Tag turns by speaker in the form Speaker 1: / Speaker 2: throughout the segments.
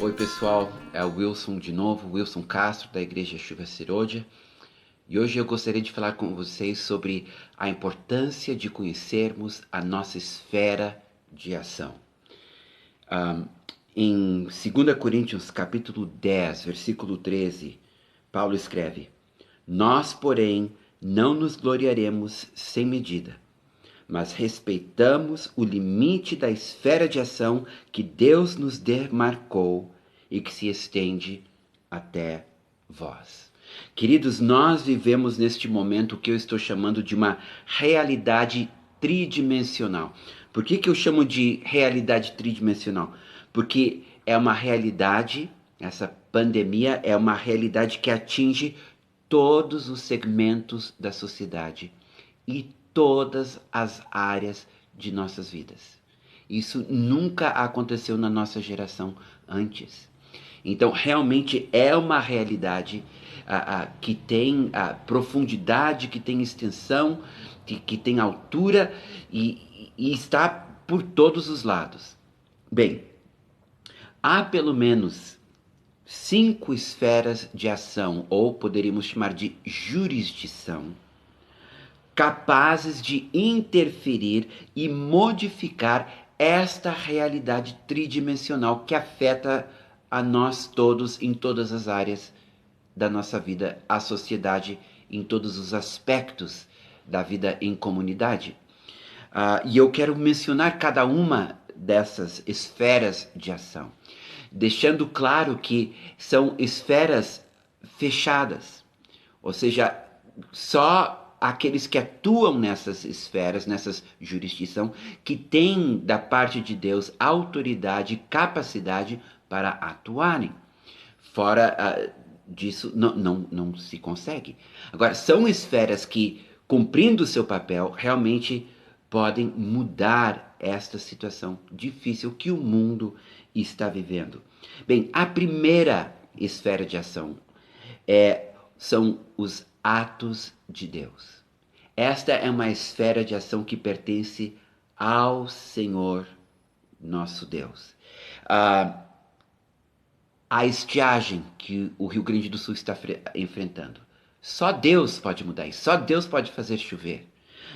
Speaker 1: Oi pessoal, é o Wilson de novo, Wilson Castro da Igreja Chuva Serodia. E hoje eu gostaria de falar com vocês sobre a importância de conhecermos a nossa esfera de ação. Em 2 Coríntios capítulo 10, versículo 13, Paulo escreve: Nós, porém, não nos gloriaremos sem medida, mas respeitamos o limite da esfera de ação que Deus nos demarcou e que se estende até vós. Queridos, nós vivemos neste momento o que eu estou chamando de uma realidade tridimensional. Por que eu chamo de realidade tridimensional? Porque é uma realidade, essa pandemia é uma realidade que atinge todos os segmentos da sociedade e todas as áreas de nossas vidas. Isso nunca aconteceu na nossa geração antes. Então, realmente é uma realidade que tem profundidade, que tem extensão, que tem altura e está por todos os lados. Bem, há pelo menos 5 esferas de ação, ou poderíamos chamar de jurisdição, capazes de interferir e modificar esta realidade tridimensional que afeta a nós todos em todas as áreas da nossa vida, a sociedade em todos os aspectos da vida em comunidade. E eu quero mencionar cada uma dessas esferas de ação, deixando claro que são esferas fechadas, ou seja, só aqueles que atuam nessas esferas, nessas jurisdição, que têm da parte de Deus autoridade e capacidade para atuarem. Fora disso, não se consegue. Agora, são esferas que, cumprindo o seu papel, realmente podem mudar esta situação difícil que o mundo está vivendo. Bem, a primeira esfera de ação são os atos de Deus. Esta é uma esfera de ação que pertence ao Senhor nosso Deus. A estiagem que o Rio Grande do Sul está enfrentando, só Deus pode mudar isso, só Deus pode fazer chover.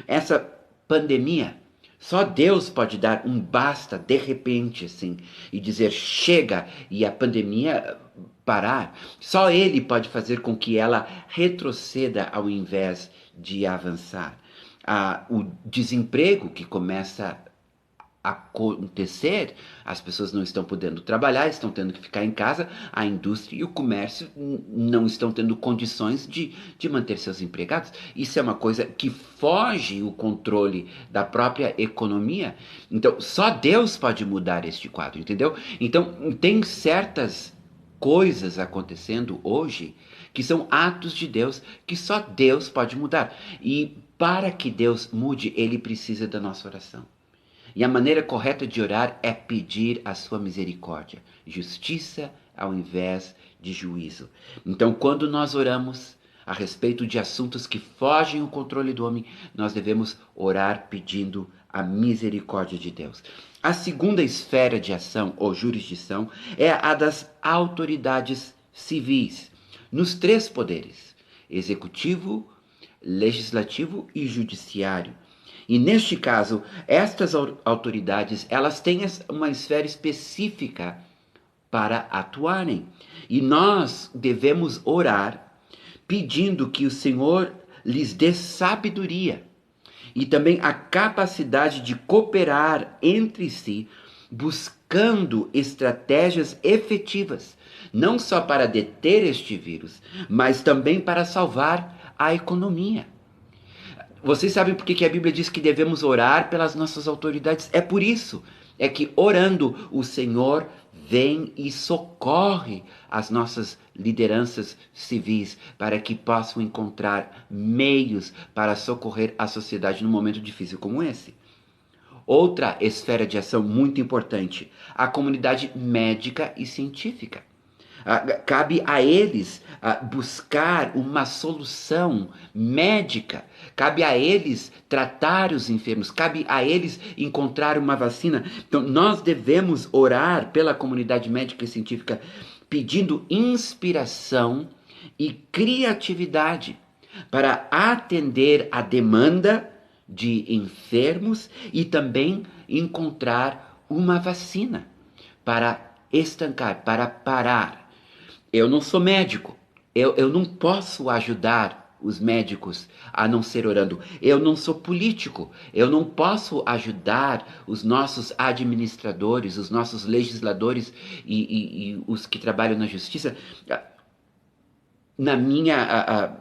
Speaker 1: Essa pandemia, só Deus pode dar um basta de repente assim e dizer chega e a pandemia parar. Só Ele pode fazer com que ela retroceda ao invés de avançar. O desemprego que começa a acontecer, as pessoas não estão podendo trabalhar, estão tendo que ficar em casa, a indústria e o comércio não estão tendo condições de manter seus empregados. Isso é uma coisa que foge o controle da própria economia. Então, só Deus pode mudar este quadro, entendeu? Então, tem certas coisas acontecendo hoje que são atos de Deus que só Deus pode mudar. E para que Deus mude, Ele precisa da nossa oração. E a maneira correta de orar é pedir a sua misericórdia, justiça ao invés de juízo. Então, quando nós oramos a respeito de assuntos que fogem ao controle do homem, nós devemos orar pedindo a misericórdia de Deus. A segunda esfera de ação ou jurisdição é a das autoridades civis, nos 3 poderes: executivo, legislativo e judiciário. E neste caso, estas autoridades, elas têm uma esfera específica para atuarem. E nós devemos orar pedindo que o Senhor lhes dê sabedoria e também a capacidade de cooperar entre si, buscando estratégias efetivas, não só para deter este vírus, mas também para salvar a economia. Vocês sabem por que a Bíblia diz que devemos orar pelas nossas autoridades? É por isso. É que orando o Senhor vem e socorre as nossas lideranças civis para que possam encontrar meios para socorrer a sociedade num momento difícil como esse. Outra esfera de ação muito importante, a comunidade médica e científica. Cabe a eles buscar uma solução médica, cabe a eles tratar os enfermos, cabe a eles encontrar uma vacina. Então, nós devemos orar pela comunidade médica e científica, pedindo inspiração e criatividade para atender a demanda de enfermos e também encontrar uma vacina para estancar, para parar. Eu não sou médico, eu não posso ajudar os médicos a não ser orando. Eu não sou político, eu não posso ajudar os nossos administradores, os nossos legisladores e os que trabalham na justiça na minha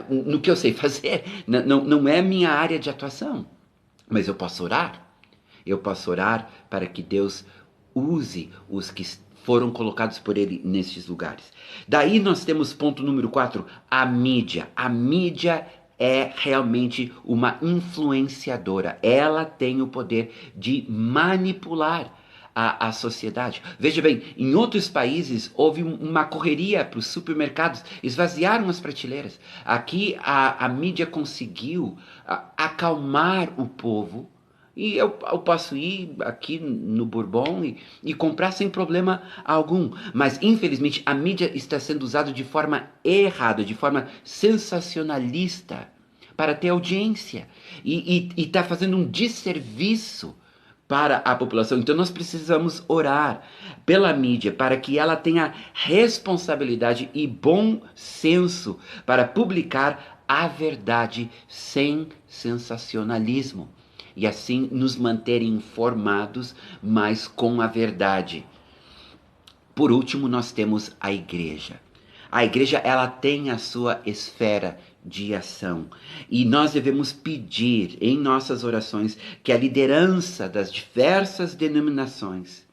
Speaker 1: no que eu sei fazer. Não é minha área de atuação, mas eu posso orar. Eu posso orar para que Deus use os que foram colocados por Ele nestes lugares. Daí nós temos ponto número 4, a mídia. A mídia é realmente uma influenciadora. Ela tem o poder de manipular a sociedade. Veja bem, em outros países houve uma correria para os supermercados, esvaziaram as prateleiras. Aqui a mídia conseguiu acalmar o povo. E eu posso ir aqui no Bourbon e comprar sem problema algum. Mas, infelizmente, a mídia está sendo usada de forma errada, de forma sensacionalista, para ter audiência. E está fazendo um desserviço para a população. Então, nós precisamos orar pela mídia para que ela tenha responsabilidade e bom senso para publicar a verdade sem sensacionalismo e assim nos manter informados, mas com a verdade. Por último, nós temos a igreja. A igreja, ela tem a sua esfera de ação e nós devemos pedir em nossas orações que a liderança das diversas denominações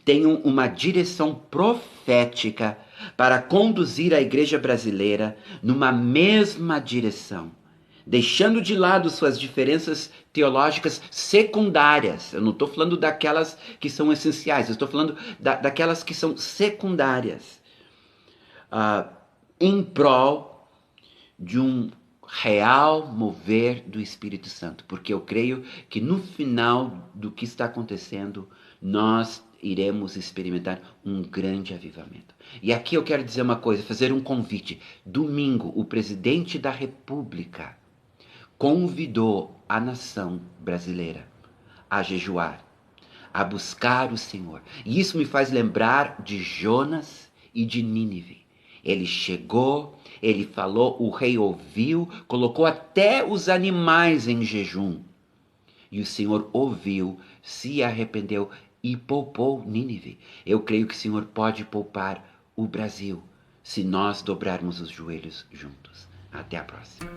Speaker 1: tenham uma direção profética para conduzir a igreja brasileira numa mesma direção, deixando de lado suas diferenças teológicas secundárias. Eu não estou falando daquelas que são essenciais, eu estou falando daquelas que são secundárias, em prol de um real mover do Espírito Santo, porque eu creio que no final do que está acontecendo, nós iremos experimentar um grande avivamento. E aqui eu quero dizer uma coisa, fazer um convite. Domingo, o presidente da República convidou a nação brasileira a jejuar, a buscar o Senhor. E isso me faz lembrar de Jonas e de Nínive. Ele chegou, ele falou, o rei ouviu, colocou até os animais em jejum. E o Senhor ouviu, se arrependeu e poupou Nínive. Eu creio que o Senhor pode poupar o Brasil se nós dobrarmos os joelhos juntos. Até a próxima.